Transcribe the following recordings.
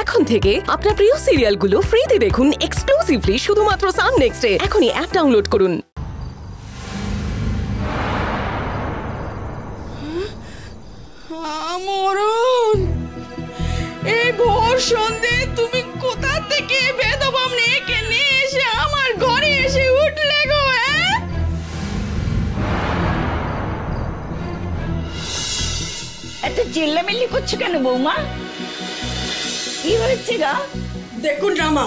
এখন থেকে আপনার প্রিয় সিরিয়ালগুলো ফ্রিতে দেখুন এক্সক্লুসিভলি শুধুমাত্র সান নেক্সটে। এখনই অ্যাপ ডাউনলোড করুন। মরণ, এই ভোর সন্ধে তুমি কোথা থেকে বেদবা মেয়েকে নিয়ে এসে আমার ঘরে এসে উঠলে গো? এত চিল্লামিল্লি করছো কেন বৌমা? কি হয়েছে গা? দেখুন রামা,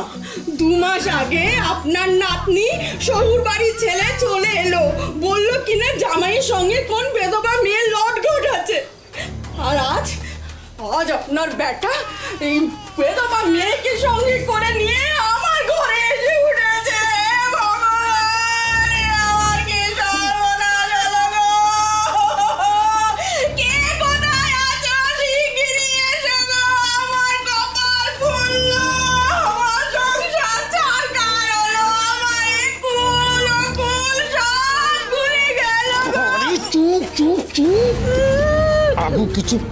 2 মাস আগে আপনার নাতনি শ্বশুর বাড়ির ছেলে চলে এলো, বললো কিনা জামাইয়ের সঙ্গে কোন বেদবা মেয়ে লটঘট আছে। আর আজ আপনার বেটা এই বেদবা মেয়েকে সঙ্গে করে নিয়ে আমার ঘরে এসে উঠেছে।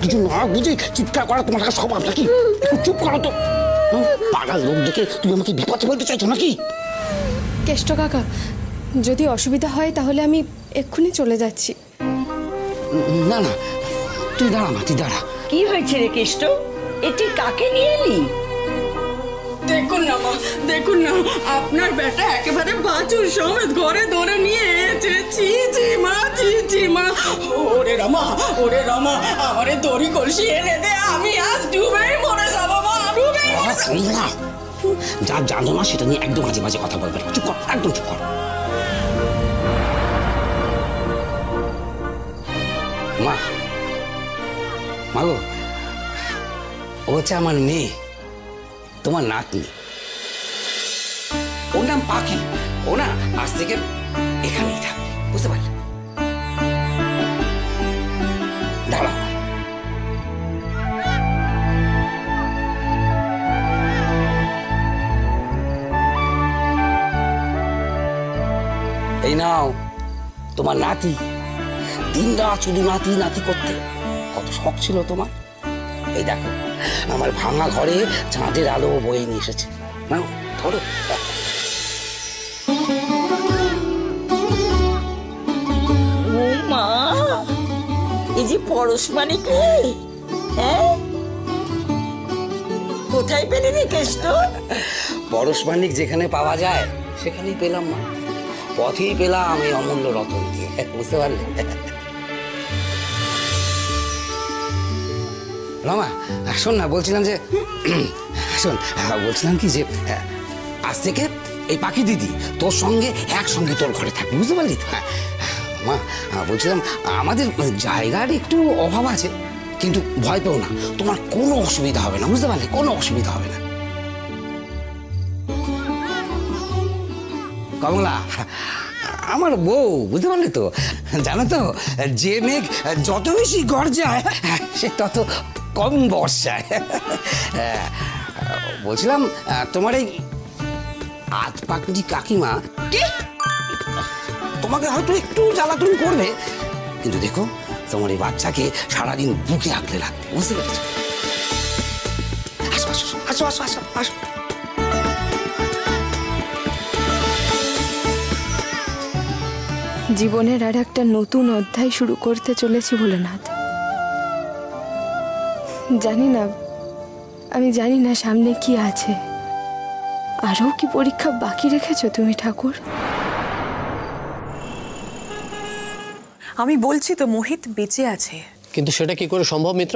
কিছু না বুঝে চিৎকার করা তোমার কাছে স্বভাব নাকি? চুপ করো তো। পাগল লোক দেখে তুমি আমাকে বিপদে বলতে চাইছো নাকি? কেষ্ট কাকা, যদি অসুবিধা হয় তাহলে আমি এক্ষুনি চলে যাচ্ছি। না না, তুই দাঁড়া মা, তুই দাঁড়া। কি হয়েছে রে কেষ্ট? এটি কাকে নিয়ে এলি? দেখুন না মা, দেখুন না, আপনার বেটা একেবারে বাছুর সমেত ঘরে ধরে নিয়ে এসেছে। ছি ছি মা, ছি ছি মা। ওরে রামা, ওরে রামা, আমারে দড়ি কলসি এনে দে, আমি আজ ডুবেই মরে যাবো মা, ডুবেই মরে যাবো। যা জানো না সেটা নিয়ে একদম বাজে বাজে কথা বলবে। চুপ কর, একদম চুপ কর। মা, মা গো, ও হচ্ছে আমার মেয়ে, তোমার নাতনি। ওর নাম পাখি। ও না আজ থেকে এখানেই থাকবে, বুঝতে পারলে? দাঁড়াও। এই নাও তোমার নাতি। দিন রাত শুধু নাতি নাতি করতে কত শখ ছিল তোমার। এই দেখো আমার ভাঙা ঘরে চাঁদের আলো বয়ে নিয়ে এসেছে। নাও ধরো। ও মা, এই যে পরশ মানে কি? হ্যাঁ, কোথায় পেলি রে কেষ্ট? পরশ মানিক যেখানে পাওয়া যায় সেখানেই পেলাম মা। পথেই পেলাম এই অমূল্য রতনকে, বুঝতে পারলে? রমা শোন না, বলছিলাম যে শোন, বলছিলাম কি যে আজ থেকে এই পাখি দিদি তোর সঙ্গে একসঙ্গে তোর ঘরে থাকবে, বুঝতে পারলি তো? মা বলছিলাম আমাদের জায়গার একটু অভাব আছে, কিন্তু ভয় পেও না, তোমার কোনো অসুবিধা হবে না, বুঝতে পারলে? কোনো অসুবিধা হবে না। কমলা আমার বউ, বুঝতে পারলে তো? জানো তো, যে মেঘ যত বেশি গর্জায় সে তত কম বর্ষায়। বলছিলাম তোমার এই আধ পাকড়ি কাকিমা তোমাকে হয়তো একটু জ্বালাতন করবে, কিন্তু দেখো তোমার এই বাচ্চাকে সারাদিন বুকে আগলে রাখবে, বুঝতে পেরেছো? আসো আসো আসো আসো আসো আসো। জীবনের আর একটা নতুন অধ্যায় শুরু করতে চলেছি ভোলানাথ। আমি জানি না সামনে কি আছে। আরও কি পরীক্ষা বাকি রেখেছো তুমি ঠাকুর? আমি বলছি তো মোহিত বেঁচে আছে। কিন্তু সেটা কি করে সম্ভব মিত্র?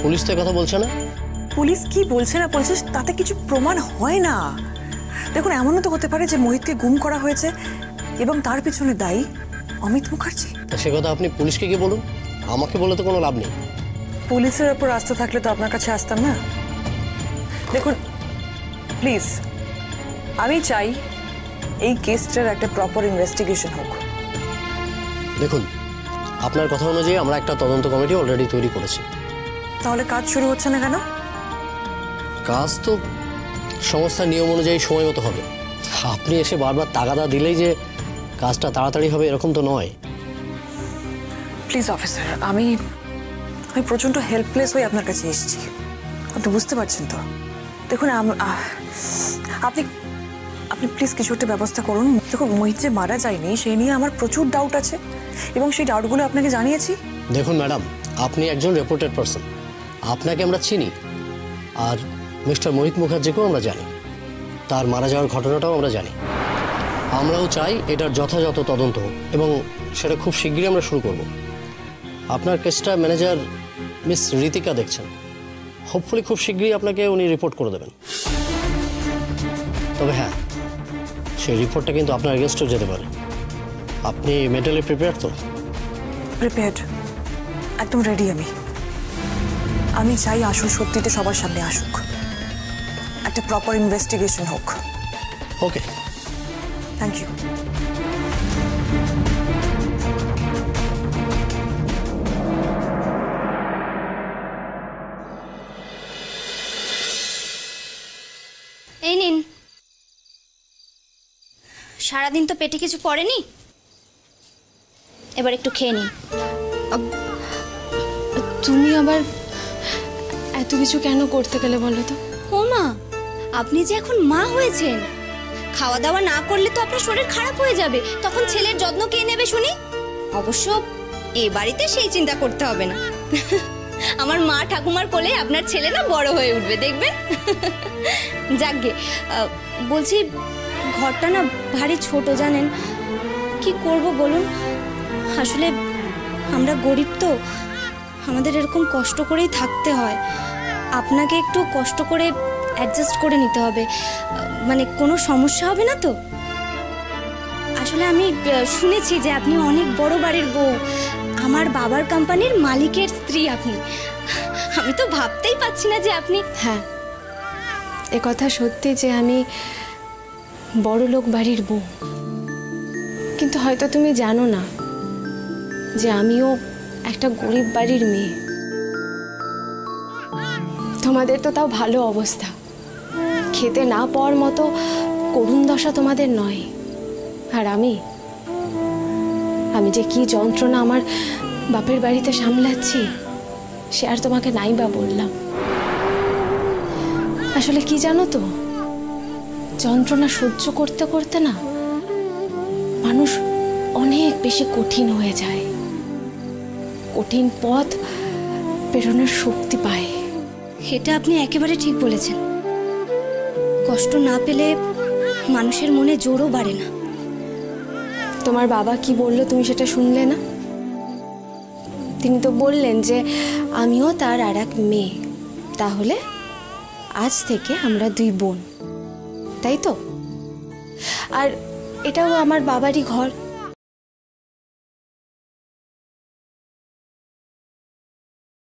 পুলিশ তো কথা বলছে না। পুলিশ কি বলছে না বলছে তাতে কিছু প্রমাণ হয় না। দেখুন, এমনও তো হতে পারে যে মোহিতকে গুম করা হয়েছে এবং তার পিছনে দায়ী অমিত মুখার্জি। সে কথা আপনি পুলিশকে কি বলুন, আমাকে বলে তো কোনো লাভ নেই। পুলিশের ওপর আস্থা থাকলে তো আপনার কাছে আসতাম না। দেখুন প্লিজ, আমি চাই এই কেসটার একটা প্রপার ইনভেস্টিগেশন হোক। দেখুন, আপনার কথা অনুযায়ী আমরা একটা তদন্ত কমিটি অলরেডি তৈরি করেছি। তাহলে কাজ শুরু হচ্ছে না কেন? কাজ তো সংস্থার নিয়ম অনুযায়ী সময় মতো হবে। আপনি এসে বারবার তাগাদা দিলেই যে কাজটা তাড়াতাড়ি হবে এরকম তো নয়। প্লিজ অফিসার, আমি প্রচণ্ড হেল্পলেস হয়ে আপনার কাছে এসেছি। আপনি বুঝতে পারছেন তো, দেখুন আপনি আপনি প্লিজ কিছু একটা ব্যবস্থা করুন। দেখুন মোহিত যে মারা যায়নি সেই নিয়ে আমার প্রচুর ডাউট আছে এবং সেই ডাউটগুলো আপনাকে জানিয়েছি। দেখুন ম্যাডাম, আপনি একজন রেপুটেড পারসন, আপনাকে আমরা চিনি, আর মিস্টার মোহিত মুখার্জিকেও আমরা জানি, তার মারা যাওয়ার ঘটনাটাও আমরা জানি। আমরাও চাই এটার যথাযথ তদন্ত হোক এবং সেটা খুব শীঘ্রই আমরা শুরু করব। আপনার কেসটা ম্যানেজার মিস ঋতিকা দেখছেন, হোপফুলি খুব শীঘ্রই আপনাকে উনি রিপোর্ট করে দেবেন। তবে হ্যাঁ, সেই রিপোর্টটা কিন্তু আপনার এগেনস্টেও যেতে পারে। আপনি মেন্টালি প্রিপেয়ার তো? প্রিপেয়ার্ড, একদম রেডি। আমি চাই আসল সত্যিটা সবার সামনে আসুক, একটা প্রপার ইনভেস্টিগেশন হোক। ওকে, থ্যাংক ইউ। এই নিন। সারাদিন তো পেটে কিছু পড়েনি, এবার একটু খেয়ে নিন। তুমি আবার এত কিছু কেন করতে গেলে বলো তো? ও মা, আপনি যে এখন মা হয়েছেন, খাওয়া দাওয়া না করলে তো আপনার শরীর খারাপ হয়ে যাবে, তখন ছেলের যত্ন কে নেবে শুনি? অবশ্য এ বাড়িতে সেই চিন্তা করতে হবে না। আমার মা ঠাকুমার কোলে আপনার ছেলে না বড় হয়ে উঠবে, দেখবেন। যাকগে, বলছি ঘরটা না ভারী ছোট, জানেন? কি করব বলুন, আসলে আমরা গরিব তো, আমাদের এরকম কষ্ট করেই থাকতে হয়। আপনাকে একটু কষ্ট করে অ্যাডজাস্ট করে নিতে হবে, মানে কোনো সমস্যা হবে না তো? আসলে আমি শুনেছি যে আপনি অনেক বড় বাড়ির বউ, আমার বাবার কোম্পানির মালিকের স্ত্রী আপনি। আমি তো ভাবতেই পাচ্ছি না যে আপনি... হ্যাঁ, এ কথা সত্যি যে আমি বড় লোক বাড়ির বউ, কিন্তু হয়তো তুমি জানো না যে আমিও একটা গরিব বাড়ির মেয়ে। তোমাদের তো তাও ভালো অবস্থা, খেতে না পাওয়ার মতো করুণ দশা তোমাদের নয়। আর আমি যে কি যন্ত্রণা আমার বাপের বাড়িতে সামলাচ্ছি, সে আর তোমাকে নাই বা বললাম। আসলে কি জানো তো, যন্ত্রণা সহ্য করতে করতে না মানুষ অনেক বেশি কঠিন হয়ে যায়, কঠিন পথ পেরোনোর শক্তি পায়। এটা আপনি একেবারে ঠিক বলেছেন। কষ্ট না পেলে মানুষের মনে জোরও বাড়ে না। তোমার বাবা কি বললো তুমি সেটা শুনলে না? তিনি তো বললেন যে আমিও তার আর এক মেয়ে, তাহলে আজ থেকে আমরা দুই বোন, তাই তো? আর এটাও আমার বাবারই ঘর,